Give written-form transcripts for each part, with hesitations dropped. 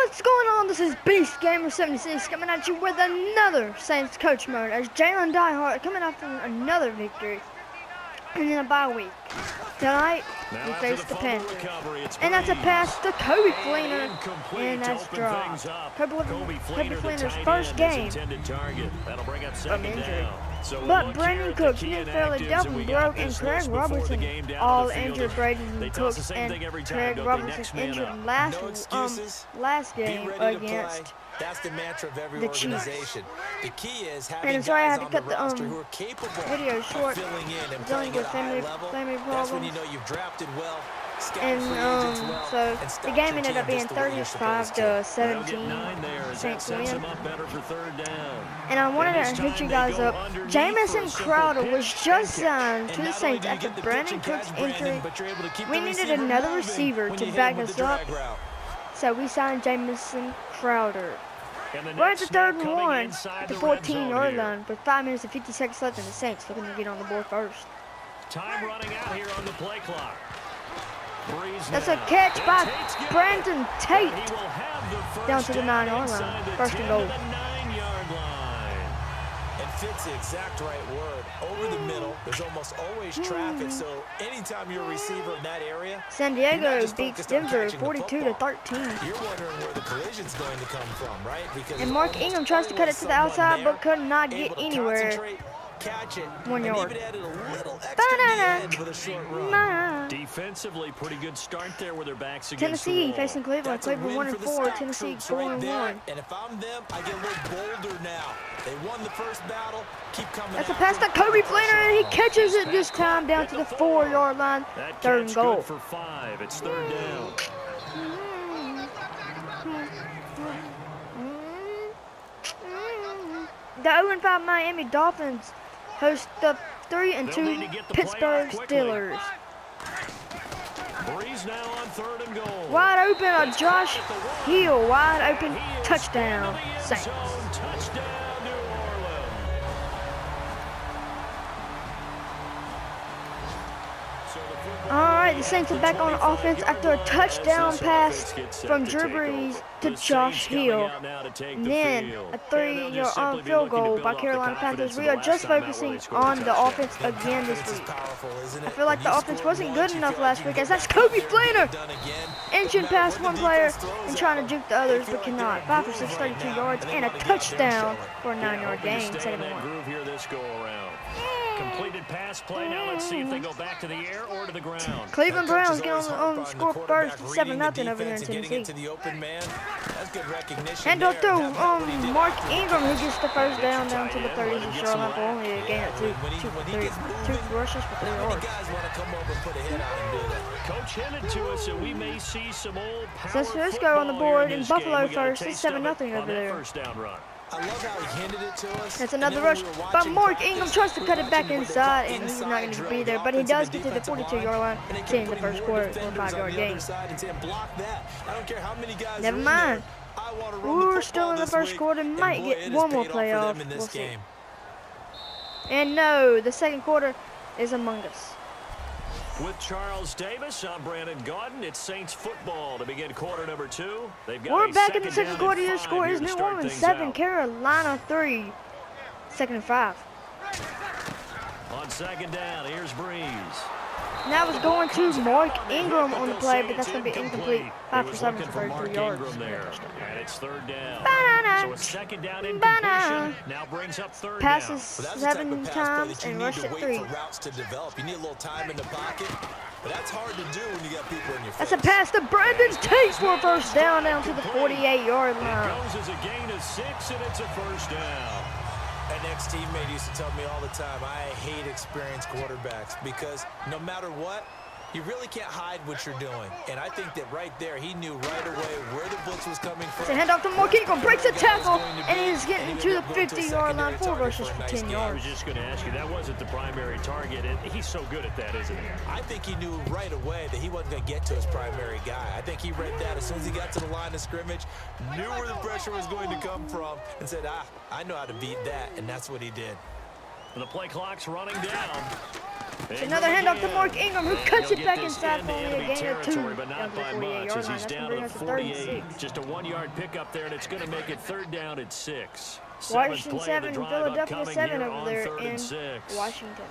What's going on? This is Beast Gamer 76 coming at you with another Saints coach mode as Jalen Diehart coming off another victory in a bye week. Tonight we face the Panthers, and that's a pass to Kobe Fleener, and that's dropped. Kobe Fleener's first game from injury. But Brandon Cooks, Nick Fairley, Delvin Broke, and Craig Robertson all injured. Braden Cooks and Craig Robertson injured last game against the Chiefs. The key is and sorry I had to cut the video short. Dealing with family problems. And so the game ended up being 35-17. Saints win. And I wanted to hit you guys up. Jamison Crowder was just signed to the Saints after Brandon Cook's injury. We needed another receiver to back us up, so we signed Jamison Crowder. We're at the 3rd and 1 at the 14-yard line with 5 minutes and 50 seconds left, and the Saints looking to get on the board first. Time running out here on the play clock. That's a catch by Brandon Tate down to the 9-yard line. First and goal. And fits the exact right word. Over the middle, there's almost always traffic, so anytime you're a receiver in that area, San Diego beats Denver 42-13. You're wondering where the collision's going to come from, right? Because and Mark Ingram tries to cut it to the outside, but could not get anywhere. Catch it. 1 yard. Defensively, pretty good start there with their backs against Tennessee facing Cleveland. Cleveland 1-4. Tennessee 4-1. And if I'm them, I get a little bolder now. They won the first battle. Keep coming. That's a pass to Kobe Fleener, and he catches it this time down to the 4-yard line. 3rd and goal. For 5. It's 3rd down. The 0-5 Miami Dolphins host the 3-2 Pittsburgh Steelers. Breeze now on 3rd and goal. Wide open, a Josh Hill, wide open touchdown, Saints. Touchdown, New Orleans. All right, the Saints are back on offense after a touchdown pass from Drew Brees to Josh Hill. And then a 3-yard field goal by Carolina Panthers. We are just focusing on the offense again this week. I feel like the offense wasn't good enough last week, as that's Kobe Fleener inching past one player and trying to juke the others, but cannot. 5 for 6, 32 yards, and a touchdown for a 9-yard gain. 7-1. Completed pass play. Now let's see if they go back to the air or to the ground. Cleveland Browns get on the score first, 7-0 over there in Tennessee. Hand off to Mark Ingram, who gets the first down to the 30 of Charlotte for only a gain of 2 rushes for 3 yards. Coach hinted to us that we may see some old power. San Francisco on the board in Buffalo first. It's 7-0 over there. First down run. I love how he hinted it to us. That's another rush, but Mark Ingram tries to cut it back inside, and he's not going to be there. But he does get to the 42-yard line to end the first quarter for a 5-yard gain. Never mind. We're still in the first quarter. Might get one more playoff. We'll see. And no, the second quarter is among us. With Charles Davis, I'm Brandon Gaudin. It's Saints football to begin quarter number 2. We're back in the second quarter. Your score is New Orleans 7, Carolina 3. 2nd and 5. On 2nd down, here's Breeze. And that was going to Mark Ingram on the play, but that's going to be incomplete. 5 for 7 for 33 yards. And it's 3rd down. Banana. So a 2nd down incompletion now brings up 3rd down. Passes 7 times and rushed it 3. Routes to develop. You need a little time in the pocket, but that's hard to do when you got people in your face. That's a pass to Brandon Tate for a first down to the 48-yard line. It goes as a gain of 6, and it's a first down. An ex-teammate used to tell me all the time, I hate experienced quarterbacks because no matter what, you really can't hide what you're doing. And I think that right there, he knew right away where the blitz was coming from. It's a handoff to Mark Ingram, breaks a tackle, and he's getting to the 50-yard line, 4 rushes for 10 yards. I was just going to ask you, that wasn't the primary target, and he's so good at that, isn't he? I think he knew right away that he wasn't going to get to his primary guy. I think he read that as soon as he got to the line of scrimmage, knew where the pressure was going to come from, and said, I know how to beat that, and that's what he did. The play clock's running down. It's another handoff to Mark Ingram, who cuts it back inside for only a gain of 2. But not by much, as he's down to the 48. Just a 1-yard pickup there, and it's going to make it 3rd down and 6. Washington 7, Philadelphia 7 over there in Washington.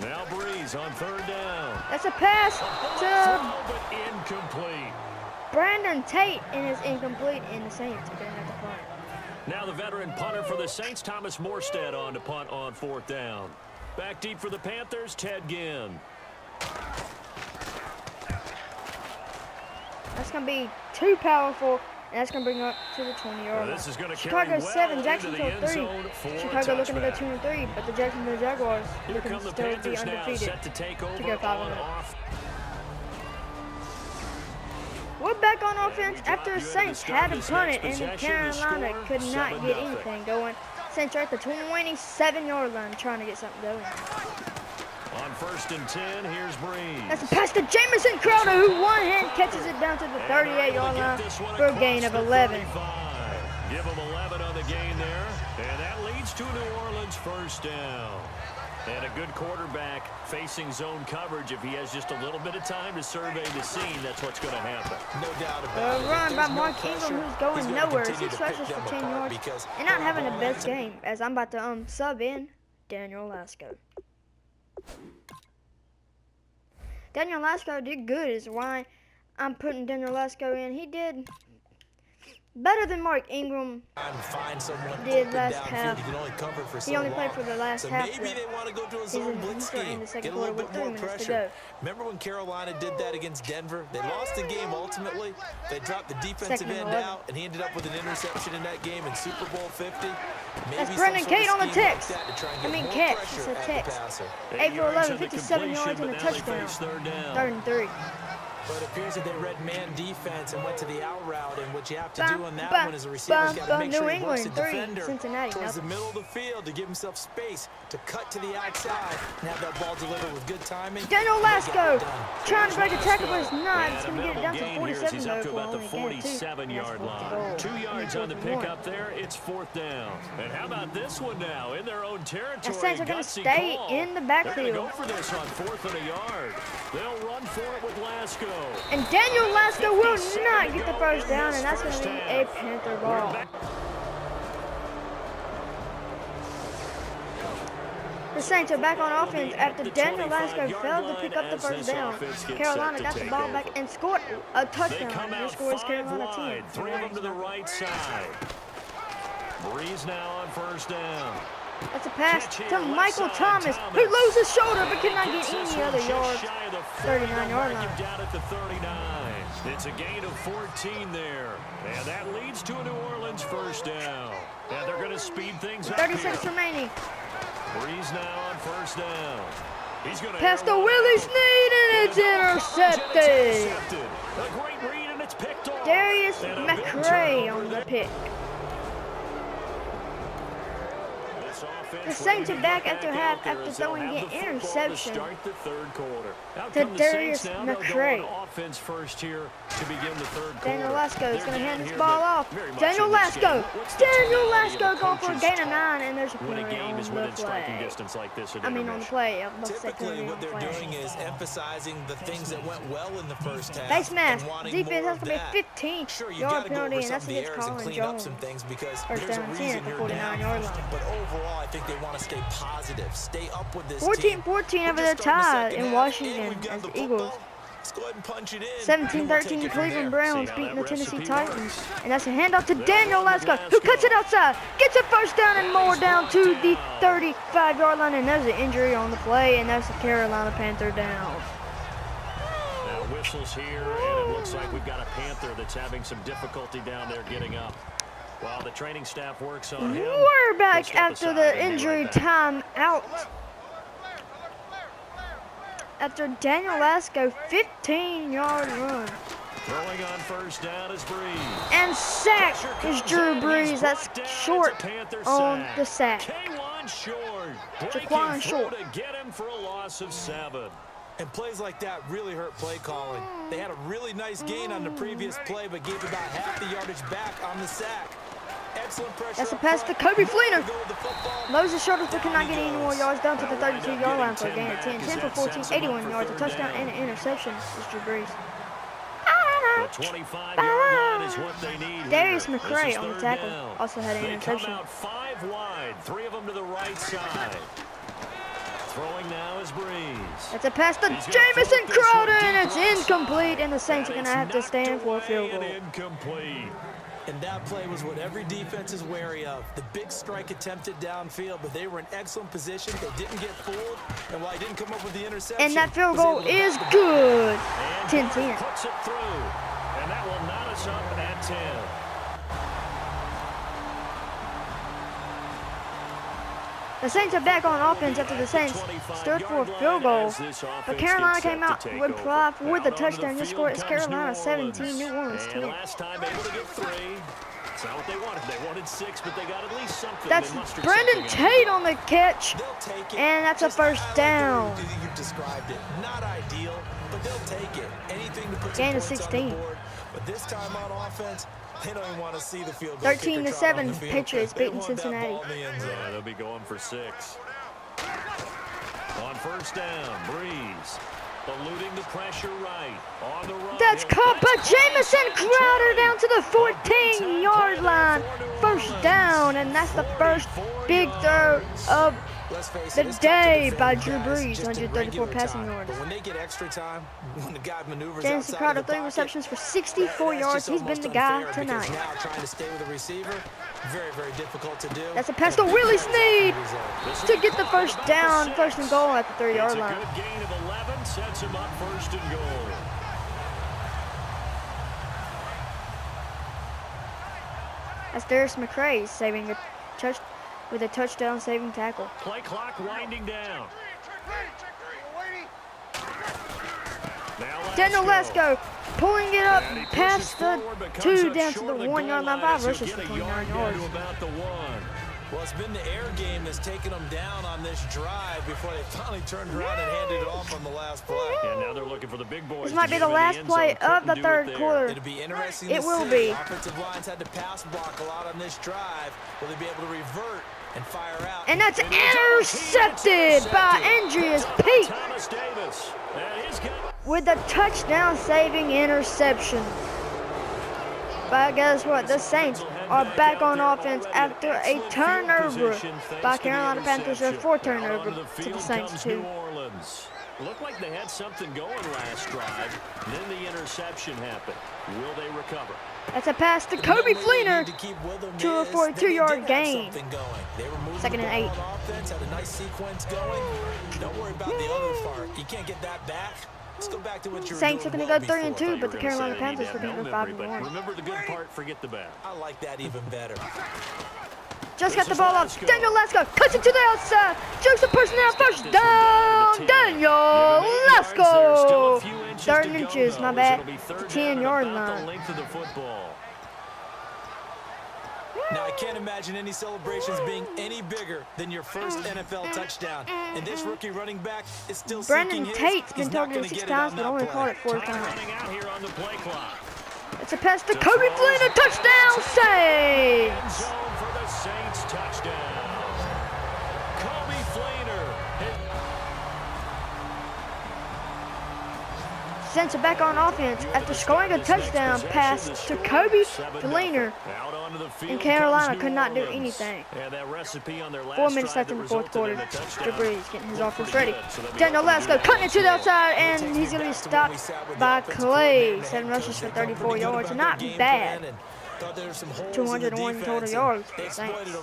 Now Breeze on 3rd down. That's a pass to but incomplete. Brandon Tate, and it's incomplete, and the Saints are going to have to punt. Now the veteran punter for the Saints, Thomas Morstead, on to punt on 4th down. Back deep for the Panthers, Ted Ginn. That's going to be too powerful, and that's going to bring up to the 20-yard line. Chicago 7, Jacksonville 3. Chicago looking to go 2-3, but the Jacksonville Jaguars looking to still be undefeated to go 5-0. We're back on offense after the Saints had to punt it, and Carolina could not get anything going. Saints are at the 27-yard line trying to get something going. On 1st and 10, here's Breeze. That's a pass to Jamison Crowder, who one-hand catches it down to the 38-yard line for a gain of 11. Give him 11 on the gain there, and that leads to New Orleans 1st down. And a good quarterback facing zone coverage. If he has just a little bit of time to survey the scene, that's what's going to happen. No doubt about it. A run by Mark Ingram, who's going nowhere. 6 rushes for 10 yards and not having the best game, as I'm about to sub in Daniel Lasco. Daniel Lasco did good, is why I'm putting Daniel Lasco in. He did better than Mark Ingram did last half. He only played for the last half. Maybe they want to go to a zone blitz scheme. In the second Get a little quarter bit with 3 more minutes to pressure. go. Remember when Carolina did that against Denver? They lost the game ultimately. They dropped the defensive end out, and he ended up with an interception in that game in Super Bowl 50. Maybe that's Brendan Cate on the text. Catch. It's a text. 8 for 11, 57 yards and a touchdown. 3rd and 3. But it appears that they read man defense and went to the out route, and what you have to do on that one is a receiver's got to make sure he works the defender towards the middle of the field to give himself space to cut to the outside and have that ball delivered with good timing. Daniel Lasco trying to break a tackle, but it's not. It's going to get it down to 47 He's though up to for about the only 47-yard line. 2 yards on the pickup there. It's 4th down. And how about this one now in their own territory? The Saints are going to stay in the backfield. They're going to go for this on 4th and a yard. They'll run for it with Lasco. And Daniel Lasco will not get the 1st down, and that's going to be a Panther ball. The Saints are back on offense after Daniel Lasco failed to pick up the 1st down. Carolina got the ball back and scored a touchdown. Their score is Carolina 10. 3 of them to the right side. Breeze now on 1st down. That's a pass to Michael Thomas, who loses shoulder but cannot get any other yards. 39-yard line. Down at the 39. It's a gain of 14 there. And that leads to a New Orleans 1st down. And they're going to speed things up 30 seconds remaining. Breeze now on 1st down. He's going to pass to Willie Snead, and it's intercepted. A great read, and it's picked off. Darius McCray on the pick. The Saints are back after half after throwing an interception to Darius McCray. Daniel Lasco is going to hand this ball off. Daniel Lasco going for a gain of 9, and there's a penalty on the play. I mean on the play. Typically what they're doing is emphasizing the things that went well in the first half. Face mask. Defense has to be 15-yard penalty, and that's against Colin Jones. First down and 10 at the 49-yard line. But overall, I think they want to stay positive, stay up with this 14-14 over the tie in Washington as the Eagles. 17-13 Cleveland Browns beating the Tennessee Titans. And that's a handoff to Daniel Lasco, who cuts it outside, gets a 1st down and more down to the 35-yard line. And there's an injury on the play, and that's the Carolina Panther down. Now whistles here, and it looks like we've got a Panther that's having some difficulty down there getting up. While the training staff works on him. We're back after the injury time out. After Daniel Lasco, 15-yard run. Throwing on 1st down is Breeze. And sack is Drew Brees. That's short on the sack. Jaquan Short. To get him for a loss of 7. And plays like that really hurt play calling. They had a really nice gain on the previous play, but gave about half the yardage back on the sack. That's a pass to Kobe Fleener. Lows his shoulders but cannot get any more yards down to the 32-yard line for a gain of 10. 10 for 14, 81 yards, a touchdown and an interception is Drew Brees. The 25-yard line is what they need. Darius McCray on the tackle also had an interception. They come out 5 wide, 3 of them to the right side. Throwing now is Brees. That's a pass to Jamison Crowder, and it's incomplete, and the Saints are going to have to stand for a field goal. Incomplete. And that play was what every defense is wary of. The big strike attempted downfield, but they were in excellent position. They didn't get fooled, and while he didn't come up with the interception, and that field goal is good. 10-10. Puts it through, and that will knot us up at 10. The Saints are back on offense after the Saints stood for a field goal, but Carolina came out with pride for the touchdown. This score is Carolina 17, New Orleans 10. Last time able to get 3. It's not what they wanted. They wanted 6, but they got at least something. That's Brendan Tate on the catch, and that's a first down. You described it. Not ideal, but they'll take it. Anything to put Gain of some points 16. on the board. But this time on offense, they don't even want to see the field goal. 13-7, Patriots beating Cincinnati. Yeah, they'll be going for 6. On first down, Brees eluding the pressure right. On the run. That's caught by Jamison Crowder down to the 14-yard line. First down, and that's the first big throw of the day by Drew Brees, 134 passing yards. But when they get extra time, when the guy maneuvers Jamison Crowder, 3 receptions for 64 yards. He's been the guy tonight. Now trying to stay with the receiver, very, very difficult to do. That's a pass to Willie Snead to get the first down, first and goal at the 3-yard line. It's a good gain of 11, sets him up first and goal. That's Darius McCray saving a with a touchdown saving tackle. Play clock winding down. Daniel Lesko pulling it up past the 2 down to the 1-yard line. 5 rushes for 29 yards. Well, it's been the air game that's taken them down on this drive before they finally turned around and handed it off on the last play. And now they're looking for the big boys. This might be the last play of the 3rd quarter. It'll be interesting. It will be. Offensive lines had to pass block a lot on this drive. Will they be able to revert and fire out? And that's intercepted by Andreas Peat with a touchdown saving interception. But guess what? The Saints are back on offense after a turnover by Carolina Panthers. A 4 turnover to the Saints 2. Looked like they had something going last drive. Then the interception happened. Will they recover? That's a pass to Kobe Fleener to a 42-yard gain. 2nd and 8. Had a nice sequence going. Don't worry about the other part. You can't get that back. Let's go back to what you were Saints are doing going to go well 3-2, but the Carolina Panthers are going to go 5-1. Remember the good part, forget the bad. I like that even better. Just got the ball off. Daniel Lesko cuts it to the outside. Jukes the person out. First down. Daniel Lesko. 3rd inches, my bad. 10-yard line. Now, I can't imagine any celebrations being any bigger than your first NFL touchdown. And this rookie running back is still Brendan Tate's been targeted 6 times, but only caught it 4 times. It's a pass to Kobe Fleener. Touchdown, Saints! Saints are back on offense after scoring a touchdown pass to Kobe Fleener. And Carolina could not do anything. 4 minutes left in the 4th quarter. Drew Brees getting his offense ready. Daniel Lesko cutting it to the outside, and he's going to be stopped by Clay. 7 rushes for 34 yards. Not bad. 201 total yards for the Saints.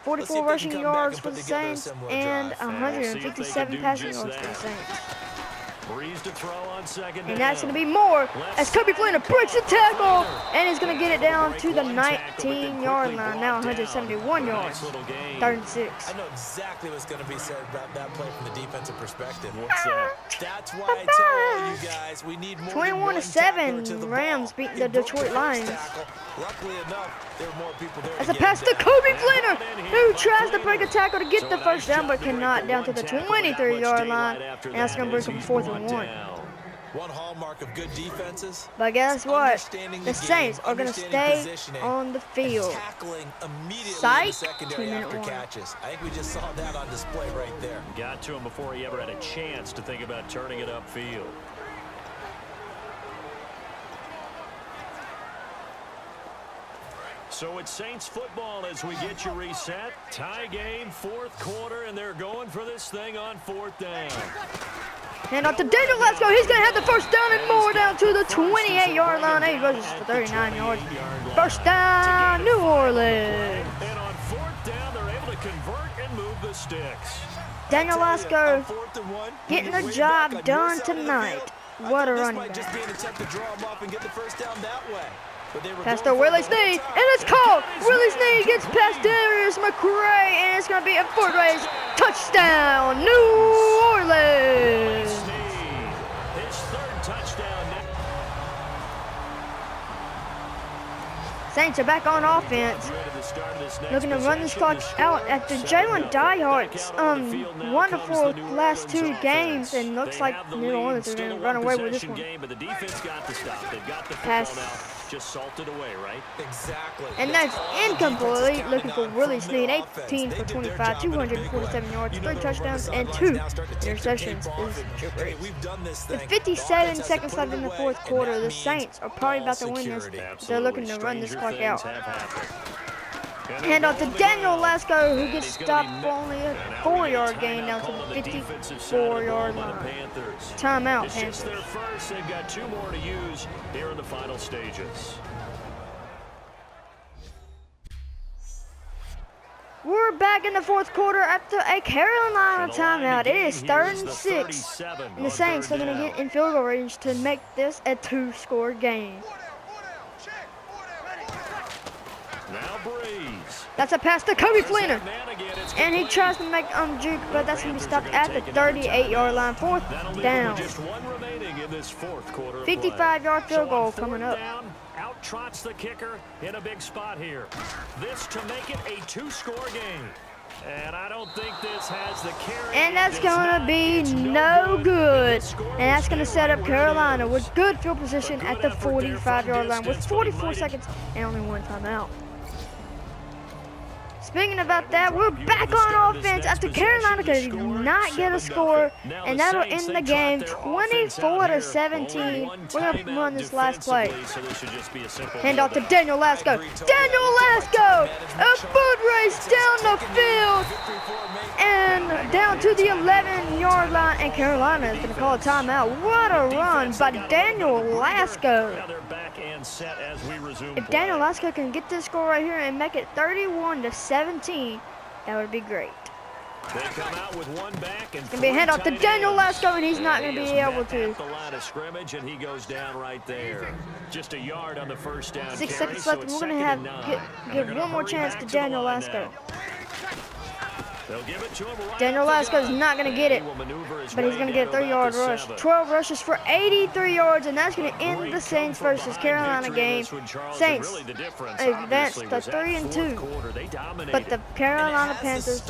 44 rushing yards for the Saints, and 157 passing yards for the Saints. To throw on 2nd down. And that's going to be more as Kobe Fleener breaks the tackle, and he's going to get it down to the 19-yard line. Now 171 yards. 3rd and 6. I know exactly what's going to be said about that play from the defensive perspective. What's that? That's why I tell all you guys we need more 21-7. Rams beating the Detroit Lions. Luckily enough, there are more people there. As a pass to Kobe Fleener, who tries to break a tackle to get the first down, but cannot, down to the 23-yard line. And that's going to bring up 4th and 1. One hallmark of good defenses. But guess what? The Saints are going to stay on the field. Tackling immediately Sight, in the secondary after catches. I think we just saw that on display right there. Got to him before he ever had a chance to think about turning it upfield. So it's Saints football as we get you reset. Tie game, fourth quarter, and they're going for this thing on fourth down. Hand off to Daniel. Let's go. He's going to have the first down and more down to the 28-yard line. He rushes for 39 yards. First down, New Orleans. And on fourth down, they're able to convert and move the sticks. Daniel Lasco getting the job done tonight. What a running back. Just be an attempt to draw him up and get the first down that way. Pass to Willie Snead, and it's caught. Willie Snead gets past Darius McRae, and it's going to be a foot race touchdown, New Orleans. His third touchdown. Saints are back on offense, looking to run this clock out after Jalen Dyehart's wonderful last two games, and looks like New Orleans are going to run away with this one. But the defense got to stop. They've got the Pass. football now. Just salted away, right? Exactly. And that's incomplete. Looking for Willie Snead, 18 for 25, 247 yards, 3 touchdowns, and 2 interceptions. With 57 seconds left in the fourth quarter, the Saints are probably about to win this. They're looking to run this clock out. Hand off to Daniel Lasco, who gets stopped for only a 4-yard gain down to the 54-yard line. Timeout, Panthers. Their first, they've got 2 more to use here in the final stages. We're back in the fourth quarter after a Carolina timeout. It is 3rd and 6, and the Saints are going to get in field goal range to make this a 2-score game. Now Breeze. That's a pass to Kobe Fleener. And he tries to make juke, but that's going to be stopped at the 38-yard line. 4th down. 55-yard field goal coming up. Out trots the kicker in a big spot here. This to make it a 2-score game. And I don't think this has the carry. And that's going to be no good. And that's going to set up Carolina with good field position at the 45-yard line with 44 seconds and only 1 timeout. Speaking about that, we're back on offense after Carolina could not get a score, and that'll end the game 24-17. We're going to run this last play. Hand off to Daniel Lasco. Daniel Lasco! A foot race down the field and down to the 11-yard line, and Carolina is going to call a timeout. What a run by Daniel Lasco. If Daniel Lasco can get this score right here and make it 31-17, that would be great. They come out with 1 back and it's going to be a handoff to Daniel Lasco, and he's not going to be able to. The line of scrimmage, and he goes down right there. Just a yard on the first down. 6 seconds left, and we're going to have give one more chance to Daniel Lasco. Daniel Lasco is not going to get it, but he's going to get a 3-yard rush. 12 rushes for 83 yards, and that's going to end the Saints versus Carolina game. Saints advance to 3-2, but the Carolina Panthers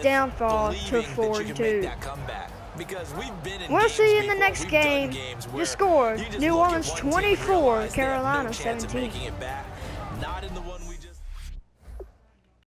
downfall to 4-2. We'll see you in the next game. Your score, New Orleans 24, Carolina 17.